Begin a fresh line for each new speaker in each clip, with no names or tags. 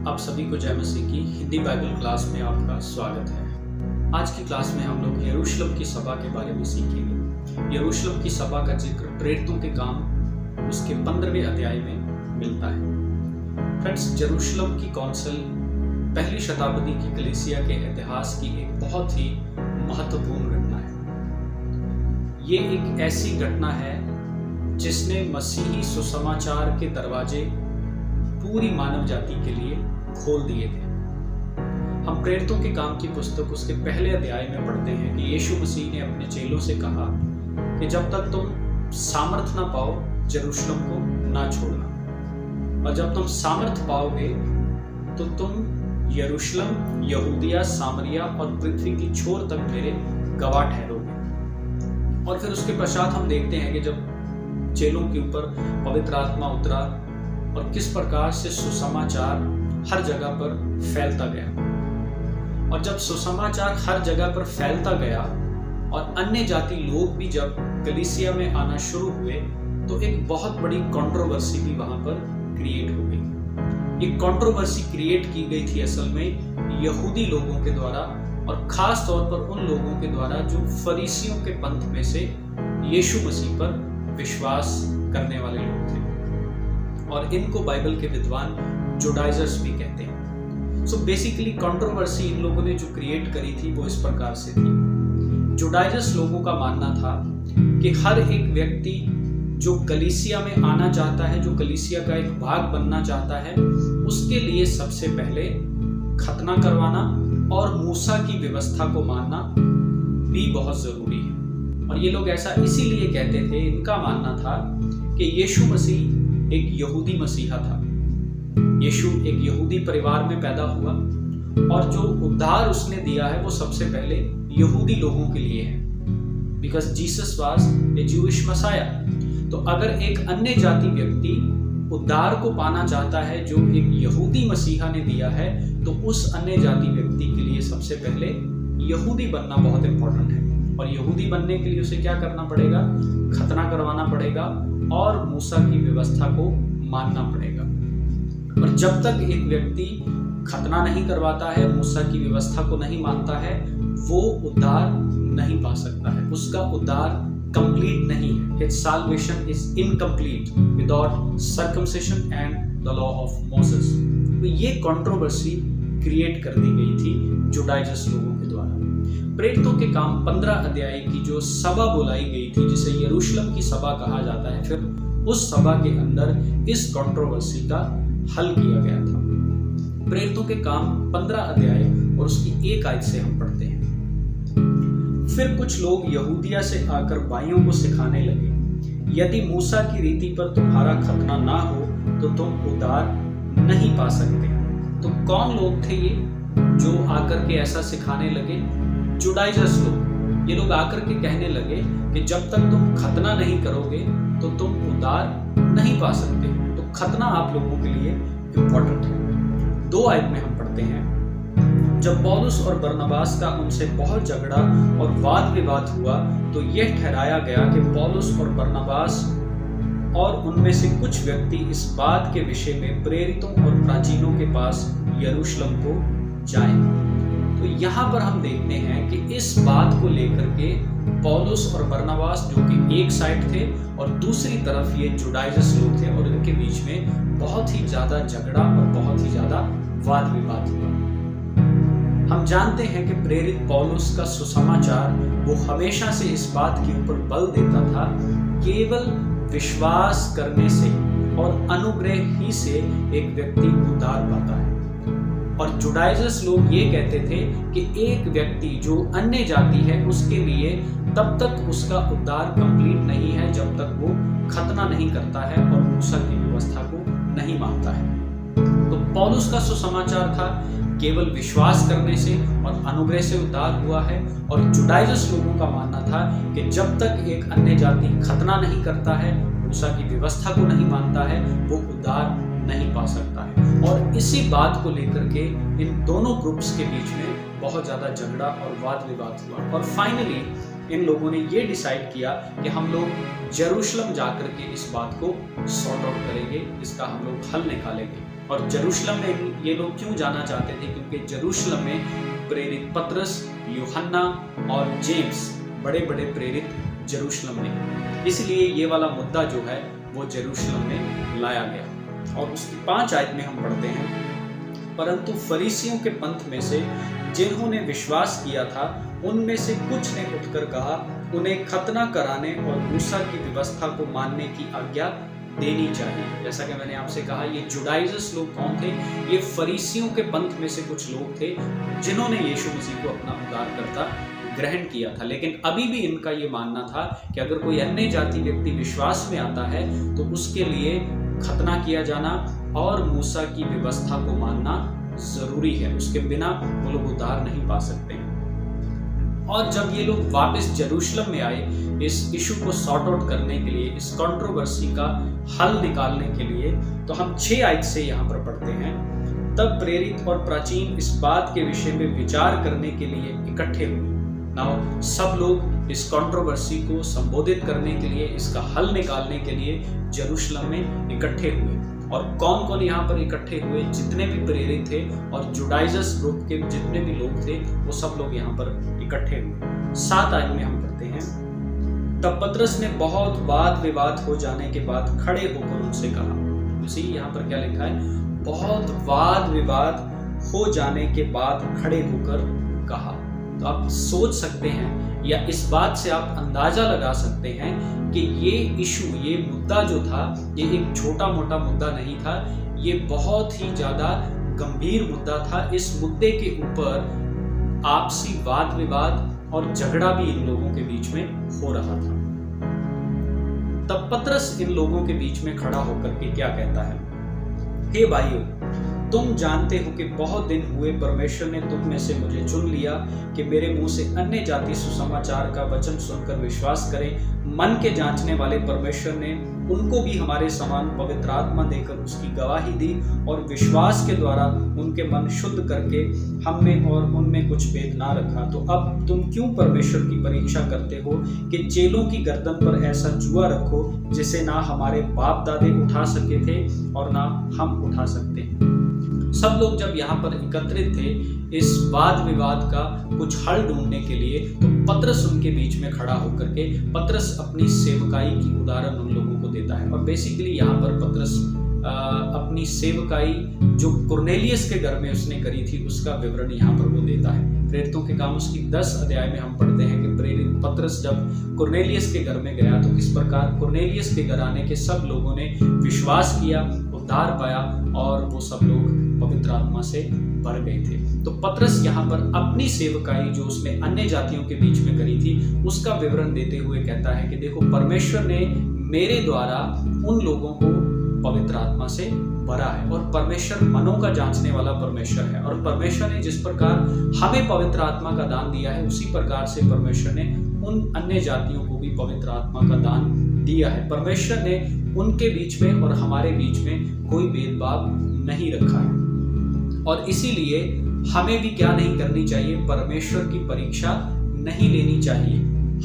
आप सभी को जय मसीह की हिंदी बाइबल क्लास में आपका स्वागत है। आज की क्लास में हम लोग यरूशलेम की सभा के बारे में सीखेंगे। यरूशलेम की सभा का जिक्र प्रेरितों के काम उसके 15वें अध्याय में मिलता है। फ्रेंड्स, यरूशलेम की काउंसिल पहली शताब्दी की कलीसिया के इतिहास की एक बहुत ही महत्वपूर्ण घटना है। ये एक ऐसी घटना है जिसने मसीही सुसमाचार के दरवाजे पूरी मानव जाति के लिए खोल दिए थे। हम प्रेरितों के काम की पुस्तक उसके पहले अध्याय में पढ़ते हैं कि यीशु मसीह ने अपने चेलों से कहा कि जब तक तुम सामर्थ ना पाओ यरूशलेम को ना छोड़ना, और जब तुम सामर्थ पाओगे तो तुम यरूशलेम, यहूदिया, सामरिया और पृथ्वी की छोर तक मेरे गवाह ठहरोगे। और फिर उसके पश्चात हम देखते हैं कि जब चेलों के ऊपर पवित्र आत्मा उतरा और किस प्रकार से सुसमाचार हर जगह पर फैलता गया। और जब सुसमाचार हर जगह पर फैलता गया और अन्य जाति लोग भी जब कलीसिया में आना शुरू हुए तो एक बहुत बड़ी कंट्रोवर्सी भी वहां पर क्रिएट हो गई। ये कंट्रोवर्सी क्रिएट की गई थी असल में यहूदी लोगों के द्वारा, और खास तौर पर उन लोगों के द्वारा जो फरीसियों के पंथ में से यीशु मसीह पर विश्वास करने वाले लोग थे, और इनको बाइबल के विद्वान जुडाइजर्स भी कहते हैं। सो बेसिकली कंट्रोवर्सी इन लोगों ने जो क्रिएट करी थी वो इस प्रकार से थी। जुडाइजर्स लोगों का मानना था कि हर एक व्यक्ति जो कलीसिया में आना चाहता है, जो कलीसिया का एक भाग बनना चाहता है, उसके लिए सबसे पहले खतना करवाना और मूसा की व्यवस्था को मानना भी बहुत जरूरी है। और ये लोग ऐसा इसीलिए कहते थे, इनका मानना था कि यीशु मसीह एक यहूदी मसीहा था। यीशु एक यहूदी परिवार में पैदा हुआ और जो उद्धार उसने दिया है वो सबसे पहले यहूदी लोगों के लिए है, because Jesus was a Jewish messiah. तो अगर एक अन्य जाति व्यक्ति उद्धार को पाना चाहता है जो एक यहूदी मसीहा ने दिया है, तो उस अन्य जाति व्यक्ति के लिए सबसे पहले यहूदी बनना बहुत इंपॉर्टेंट है। और यहूदी बनने के लिए उसे क्या करना पड़ेगा? खतना करवाना पड़ेगा और मूसा की व्यवस्था को मानना पड़ेगा। और जब तक एक व्यक्ति खतना नहीं करवाता है, मूसा की व्यवस्था को नहीं मानता है, वो उद्धार नहीं पा सकता है। उसका उद्धार कंप्लीट नहीं है। His salvation is incomplete without circumcision and the law of Moses। तो ये कंट्रोवर्सी क्रिएट कर दी गई थी जुडाइजर्स लोगों के द्वारा। प्रेरितों के काम 15 अध्याय की जो सभा बुलाई गई थी, जिसे यरूशलेम की सभा कहा जाता है, फिर उस सभा के अंदर इस कंट्रोवर्सी का हल किया गया था। प्रेरितों के काम 15 अध्याय और उसकी 1 आयत से हम पढ़ते हैं। फिर कुछ लोग यहूदिया से आकर भाइयों को सिखाने लगे, यदि मूसा की रीति पर तुम्हारा खतना ना हो तो तुम उद्धार नहीं पा सकते। तो कौन लोग थे ये जो आकर के ऐसा सिखाने लगे? जुडाइजर्स लोग। ये लोग आकर के कहने लगे कि जब तक तुम खतना नहीं करोगे तो तुम उद्धार नहीं पा सकते। तो खतना आप लोगों के लिए इंपॉर्टेंट है। 2 आयत में हम पढ़ते हैं, जब पौलुस और बरनबास का उनसे बहुत झगड़ा और वाद विवाद हुआ तो यह ठहराया गया कि पौलुस और बरनबास और उनमें से कुछ व्यक्ति इस बात के विषय में प्रेरितों और प्राचीनों के पास यरूशलेम को जाएं। तो यहाँ पर हम देखते हैं कि इस बात को लेकर के पौलुस और बरनबास जो कि एक साइड थे और दूसरी तरफ ये जुडाइजर्स लोग थे, और इनके बीच में बहुत ही ज्यादा झगड़ा और बहुत ही ज्यादा वाद विवाद हुआ। हम जानते हैं कि प्रेरित पौलुस का सुसमाचार वो हमेशा से इस बात के ऊपर बल देता था, केवल विश्वास करने से और अनुग्रह ही से एक व्यक्ति उद्धार पाता है। और जुडाइजर्स लोग ये कहते थे कि एक व्यक्ति जो अन्य जाति है उसके लिए तब तक उसका उद्धार कंप्लीट नहीं है जब तक वो खतना नहीं करता है और मूसा की व्यवस्था को नहीं मानता है। तो पौलुस का सुसमाचार था केवल विश्वास करने से और अनुग्रह से उद्धार हुआ है, और जुडाइजर्स लोगों का मानना था कि जब तक एक अन्य जाति खतना नहीं करता है, मूसा की व्यवस्था को नहीं मानता है, वो उद्धार नहीं पा सकता है। और इसी बात को लेकर के इन दोनों ग्रुप्स के बीच में बहुत ज्यादा झगड़ा और वाद विवाद हुआ, और फाइनली इन लोगों ने ये डिसाइड किया कि हम लोग यरूशलेम जाकर के इस बात को सॉर्ट आउट करेंगे, इसका हम लोग हल निकालेंगे। और जेरूशलम में ये लोग क्यों जाना चाहते थे? क्योंकि जेरूशलम में प्रेरित पतरस, यूहन्ना और जेम्स बड़े बड़े प्रेरित जेरूशलम में, इसलिए ये वाला मुद्दा जो है वो जेरूशलम में लाया गया। और उसकी 5 आयत में हम पढ़ते हैं, परंतु फरीसियों के पंथ में से जिन्होंने विश्वास किया था उनमें से कुछ ने उठकर कहा, उन्हें खतना कराने और मूसा की व्यवस्था को मानने की आज्ञा देनी चाहिए। जैसा कि मैंने आपसे कहा, ये जुडाइजर्स लोग कौन थे? ये फरीसियों के पंथ में से कुछ लोग थे जिन्होंने यीशु मसीह को अपना उद्धारकर्ता ग्रहण किया था। लेकिन अभी भी इनका ये मानना था कि अगर कोई अन्य जाति व्यक्ति विश्वास में आता है तो उसके लिए खतना किया जाना और मूसा की व्यवस्था को मानना जरूरी है, उसके बिना वो लोग उद्धार नहीं पा सकते। और जब ये लोग वापस जेरूशलम में आए इस इशू को सॉर्ट आउट करने के लिए, इस कंट्रोवर्सी का हल निकालने के लिए, तो हम 6 आयत से यहाँ पर पढ़ते हैं, तब प्रेरित और प्राचीन इस बात के विषय में विचार करने के लिए इकट्ठे हुए। नाउ सब लोग इस कंट्रोवर्सी को संबोधित करने के लिए, इसका हल निकालने के लिए जेरूशलम में इकट्ठे हुए। और कौन कौन यहाँ पर इकट्ठे हुए? जितने भी प्रेरित थे और जुडाइजर्स ग्रुप के जितने भी लोग थे वो सब लोग यहाँ पर इकट्ठे हुए। 7 आयत में हम पढ़ते हैं, तब पतरस ने बहुत वाद विवाद हो जाने के बाद खड़े होकर उनसे कहा। इसी यहाँ पर क्या लिखा है? बहुत वाद विवाद हो जाने के बाद खड़े होकर कहा। तो आप सोच सकते हैं या इस बात से आप अंदाजा लगा सकते हैं कि ये इशू, ये मुद्दा जो था, ये एक छोटा मोटा मुद्दा नहीं था, ये बहुत ही ज्यादा गंभीर मुद्दा था। इस मुद्दे के ऊपर आपसी वाद विवाद और झगड़ा भी इन लोगों के बीच में हो रहा था। तब पतरस इन लोगों के बीच में खड़ा होकर के क्या कहता है? हे भाइयों, तुम जानते हो कि बहुत दिन हुए परमेश्वर ने तुम में से मुझे चुन लिया कि मेरे मुंह से अन्य जाति सुसमाचार का वचन सुनकर विश्वास करें। मन के जांचने वाले परमेश्वर ने उनको भी हमारे समान पवित्र आत्मा देकर उसकी गवाही दी और विश्वास के द्वारा उनके मन शुद्ध करके हम में और उनमें कुछ भेद ना रखा। तो अब तुम क्यों परमेश्वर की परीक्षा करते हो कि चेलों की गर्दन पर ऐसा जुआ रखो जिसे ना हमारे बाप दादे उठा सके थे और ना हम उठा सकते। सब लोग जब यहाँ पर एकत्रित थे इस वाद विवाद का कुछ हल ढूंढने के लिए, तो पतरस उनके बीच में खड़ा होकर के पतरस अपनी सेवकाई की उदाहरण उन लोगों को देता है। और बेसिकली यहाँ पर पतरस अपनी सेवकाई जो कुरनेलियस के घर में उसने करी थी उसका विवरण यहाँ पर वो देता है। प्रेरितों के काम उसकी 10 अध्याय में हम पढ़ते हैं कि प्रेरित पतरस जब कुरनेलियस के घर में गया तो किस प्रकार कुरनेलियस के घर आने के सब लोगों ने विश्वास किया, उद्धार पाया और वो सब लोग पवित्र आत्मा से भर गए थे। तो पतरस यहाँ पर अपनी सेवकाई जो उसने अन्य जातियों के बीच में करी थी उसका विवरण देते हुए कहता है कि देखो, परमेश्वर ने मेरे द्वारा उन लोगों को पवित्र आत्मा से भरा है और परमेश्वर मनों का जांचने वाला परमेश्वर है। और परमेश्वर ने जिस प्रकार हमें पवित्र आत्मा का दान दिया है उसी प्रकार से परमेश्वर ने उन अन्य जातियों को भी पवित्र आत्मा का दान दिया है। परमेश्वर ने उनके बीच में और हमारे बीच में कोई भेदभाव नहीं रखा है। और इसीलिए हमें भी क्या नहीं करनी चाहिए? परमेश्वर की परीक्षा नहीं लेनी चाहिए।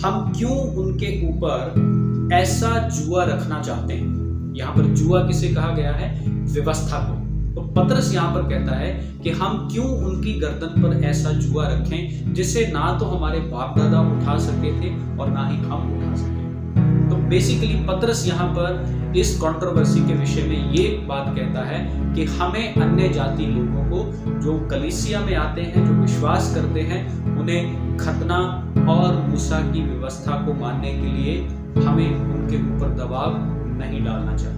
हम क्यों उनके ऊपर ऐसा जुआ रखना चाहते हैं? यहाँ पर जुआ किसे कहा गया है? व्यवस्था को। तो पतरस यहाँ पर कहता है कि हम क्यों उनकी गर्दन पर ऐसा जुआ रखें जिसे ना तो हमारे बाप दादा उठा सके थे और ना ही हम उठा सके। तो बेसिकली पतरस यहाँ पर इस कंट्रोवर्सी के विषय में ये बात कहता है कि हमें अन्य जाति लोगों को जो कलीसिया में आते हैं, जो विश्वास करते हैं, उन्हें खतना और मूसा की व्यवस्था को मानने के लिए हमें उनके ऊपर दबाव नहीं डालना चाहिए।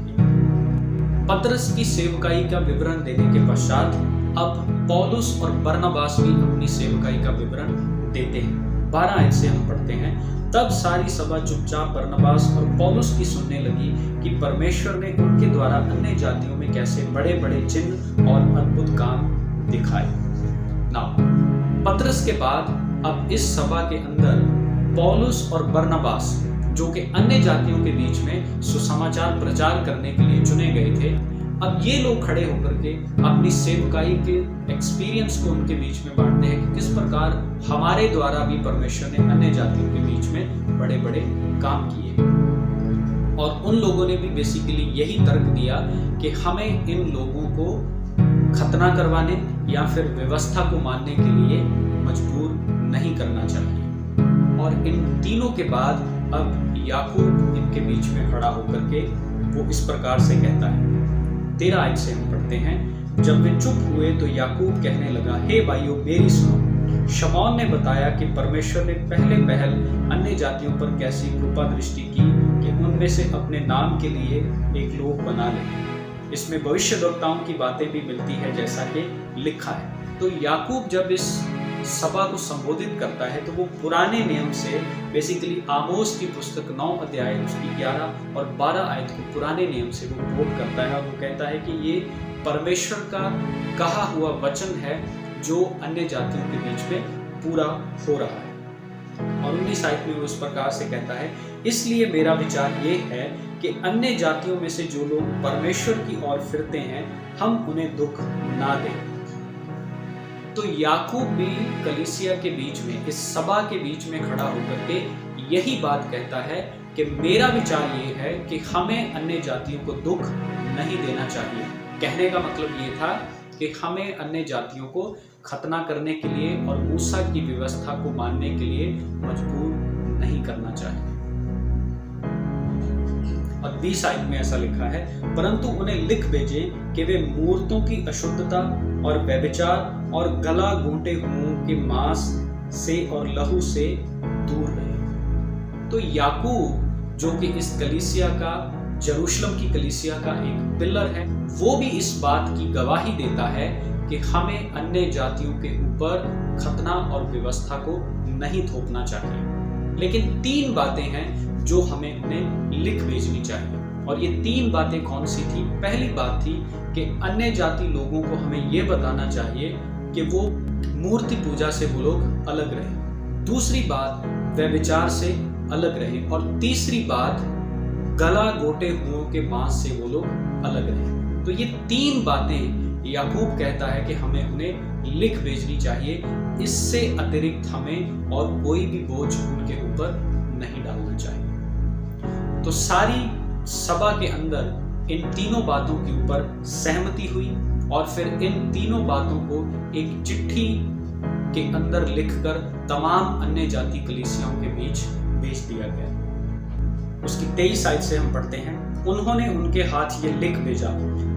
पतरस की सेवकाई का विवरण देने के पश्चात अब पौलुस और बरनबास भी अपनी सेवकाई का विवरण देते हैं। 12 आयत से हम पढ़ते हैं, तब सारी सभा चुपचाप बरनबास और पौलुस की सुनने लगी कि परमेश्वर ने उनके द्वारा अन्य जातियों में कैसे बड़े बड़े चिन्ह और अद्भुत काम दिखाए। पतरस के बाद अब इस सभा के अंदर पौलुस और बरनबास जो कि अन्य जातियों के बीच में सुसमाचार प्रचार करने के लिए चुने गए थे, अब ये लोग खड़े होकर के अपनी सेवकाई के एक्सपीरियंस को उनके बीच में बांटते हैं कि किस प्रकार हमारे द्वारा भी परमेश्वर ने अन्य जातियों के बीच में बड़े बड़े काम किए। और उन लोगों ने भी बेसिकली यही तर्क दिया कि हमें इन लोगों को खतना करवाने या फिर व्यवस्था को मानने के लिए मजबूर नहीं करना चाहिए। और इन तीनों के बाद अब याकूब इनके बीच में खड़ा होकर के वो इस प्रकार से कहता है। 13 आयत से हम पढ़ते हैं, जब वे चुप हुए तो याकूब कहने लगा, हे भाइयों मेरी सुनो। शमौन ने बताया कि परमेश्वर ने पहले पहल अन्य जातियों पर कैसी कृपा दृष्टि की कि उनमें से अपने नाम के लिए एक लोग बना ले। इसमें भविष्यद्वक्ताओं की बातें भी मिलती है जैसा कि लिखा है। तो याकूब जब इस सभा को संबोधित करता है तो वो पुराने नियम से बेसिकली आमोस की पुस्तक 9 अध्याय उसकी 11 और 12 आयत को पुराने नियम से वो कोट करता है और वो कहता है कि ये परमेश्वर का कहा हुआ वचन है जो अन्य जातियों के बीच में पूरा हो रहा है। और 19 आयत में वो इस प्रकार से कहता है, इसलिए मेरा विचार ये है कि अन्य जातियों में से जो लोग परमेश्वर की ओर फिरते हैं हम उन्हें दुख ना दें। तो याकूब भी कलीसिया के बीच में, इस सभा के बीच में खड़ा होकर के यही बात कहता है कि मेरा विचार ये है कि हमें अन्य जातियों को दुख नहीं देना चाहिए। कहने का मतलब ये था कि हमें अन्य जातियों को खतना करने के लिए और मूसा की व्यवस्था को मानने के लिए मजबूर नहीं करना चाहिए। और 20 आयत में ऐसा लिखा है, परंतु उन्हें लिख भेजे कि वे मूर्तों की अशुद्धता और व्यभिचार और गला घोंटे हुओं के मांस से और लहू से दूर रहे। तो याकूब जो कि इस कलीसिया का, यरूशलेम की कलीसिया का एक पिलर है, वो भी इस बात की गवाही देता है कि हमें अन्य जातियों के ऊपर खतना और व्यवस्था को नहीं थोपना चाहिए। लेकिन 3 बातें हैं जो हमें उन्हें लिख भेजनी चाहिए। और ये 3 बातें कौन सी थी? पहली बात थी कि अन्य जाति लोगों को हमें ये बताना चाहिए कि वो मूर्ति पूजा से वो लोग अलग रहे। दूसरी बात, व्यभिचार से अलग रहे। और तीसरी बात, गला घोटे हुओं के मांस से वो लोग अलग रहे। तो ये 3 बातें याकूब कहता है कि हमें उन्हें लिख भेजनी चाहिए। इससे अतिरिक्त हमें और कोई भी बोझ उनके ऊपर नहीं डालना चाहिए। तो सारी सभा के अंदर इन 3 बातों के ऊपर सहमति हुई और फिर इन 3 बातों को एक चिट्ठी के अंदर लिखकर तमाम अन्य जाति कलीसियाओं के बीच भेज दिया गया। उसकी 23 आयत से हम पढ़ते हैं, उन्होंने उनके हाथ ये लिख भेजा,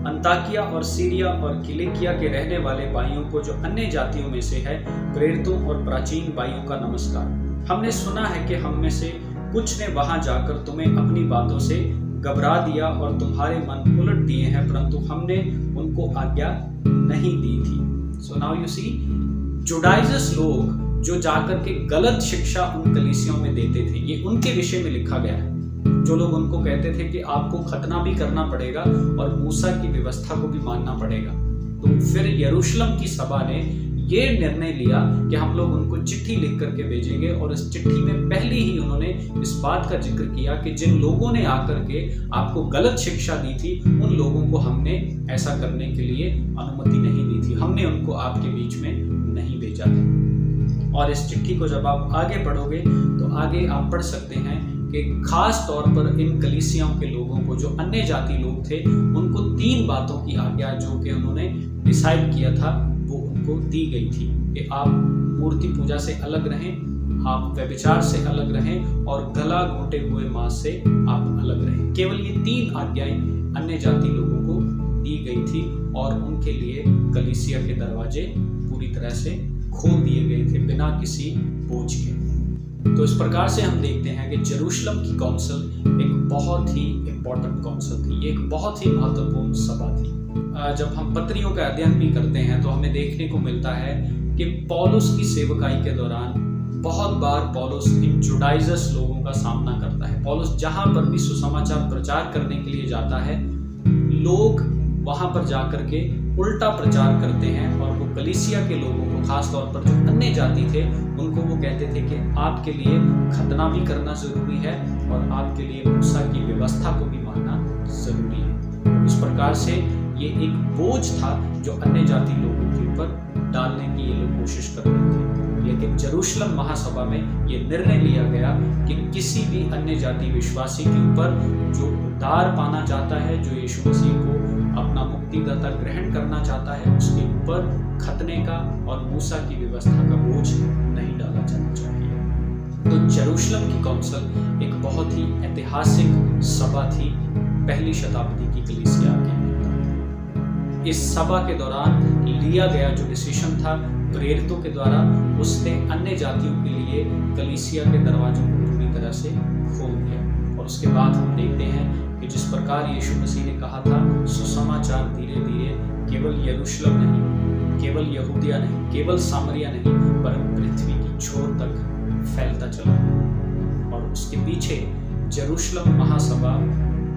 अंताकिया और सीरिया और किलिकिया के रहने वाले भाइयों को जो अन्य जातियों में से है, प्रेरितों और प्राचीन भाइयों का नमस्कार। हमने सुना है कि हम में से कुछ ने वहां जाकर तुम्हें अपनी बातों से घबरा दिया और तुम्हारे मन उलट दिए हैं, परंतु हमने उनको आज्ञा नहीं दी थी। सो नाउ यू सी, जुडाइजस लोग जो जाकर के गलत शिक्षा उन कलीसियों में देते थे, ये उनके विषय में लिखा गया है। जो लोग उनको कहते थे कि आपको खतना भी करना पड़ेगा और मूसा की व्यवस्था को भी मानना पड़ेगा। तो फिर यरूशलेम की सभा ने ये निर्णय लिया कि हम लोग उनको चिट्ठी लिख करके भेजेंगे। और इस चिट्ठी में पहले ही उन्होंने इस बात का जिक्र किया कि जिन लोगों ने आकर के आपको गलत शिक्षा दी थी, उन लोगों को हमने ऐसा करने के लिए अनुमति नहीं दी थी, हमने उनको आपके बीच में नहीं भेजा था। और इस चिट्ठी को जब आप आगे पढ़ोगे तो आगे आप पढ़ सकते हैं कि खास तौर पर इन कलीसियाओं के लोगों को, जो अन्य जाति लोग थे, उनको 3 बातों की आज्ञा जो कि उन्होंने डिसाइड किया था वो उनको दी गई थी कि आप मूर्ति पूजा से अलग रहें, आप व्यभिचार से अलग रहें और गला घोंटे हुए मांस से आप अलग रहें। केवल ये 3 आज्ञाएं अन्य जाति लोगों को दी गई थी और उनके लिए कलीसिया के दरवाजे पूरी तरह से खोल दिए गए थे बिना किसी बोझ के। तो इस प्रकार से हम देखते हैं कि यरूशलेम की काउंसिल एक बहुत ही इम्पोर्टेंट काउंसिल थी, ये एक बहुत ही महत्वपूर्ण सभा थी। जब हम पत्रियों का अध्ययन भी करते हैं तो हमें देखने को मिलता है कि पौलुस की सेवकाई के दौरान बहुत बार पौलुस इन जुडाइजस लोगों का सामना करता है। पौलुस जहां पर भी सुसमाचार प्रचार करने के लिए जाता है, लोग वहां पर जाकर के उल्टा प्रचार करते हैं और वो कलीसिया के लोगों को, खास तौर पर जो अन्य जाति थे, उनको वो कहते थे कि आपके लिए खतना भी करना जरूरी है और आपके लिए मूसा की व्यवस्था को भी मानना जरूरी है। इस प्रकार से ये एक बोझ था जो अन्य जाति लोगों के ऊपर डालने की ये लोग कोशिश कर रहे थे। लेकिन यरूशलेम महासभा में ये निर्णय लिया गया कि किसी भी अन्य जाति विश्वासी के ऊपर जो उद्धार पाना चाहता है, जो यीशु मसीह को अपना मुक्तिदाता ग्रहण करना चाहता है, उसके ऊपर खतने का और मूसा की व्यवस्था का बोझ नहीं डाला जाना चाहिए। तो यरूशलेम की काउंसिल एक बहुत ही ऐतिहासिक सभा थी पहली शताब्दी की कलीसिया के अंदर। इस सभा के दौरान लिया गया जो डिसीजन था प्रेरितों के द्वारा, उसने अन्य जातियों के लिए कलीसिया के दरवाजों को पूरी तरह से खोल दिया। और उसके बाद हम देखते हैं कि जिस प्रकार यीशु मसीह ने कहा था, सुसमाचार धीरे धीरे केवल यरूशलेम नहीं, केवल यहूदिया नहीं, केवल सामरिया नहीं, परंतु पृथ्वी की छोर तक फैलता चला। और उसके पीछे यरूशलेम महासभा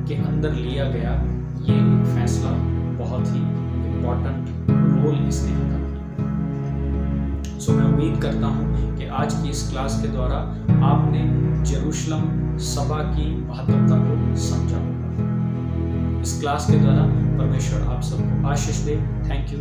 के अंदर लिया गया ये एक फैसला बहुत ही इम्पोर्टेंट रोल इसने अदा किया। सो मैं उम्मीद करता हूँ कि आज की इस क्लास के द्वारा आपने यरूशलेम सभा की महत्वता को समझा होगा। इस क्लास के द्वारा परमेश्वर आप सबको आशीष दे। Thank you.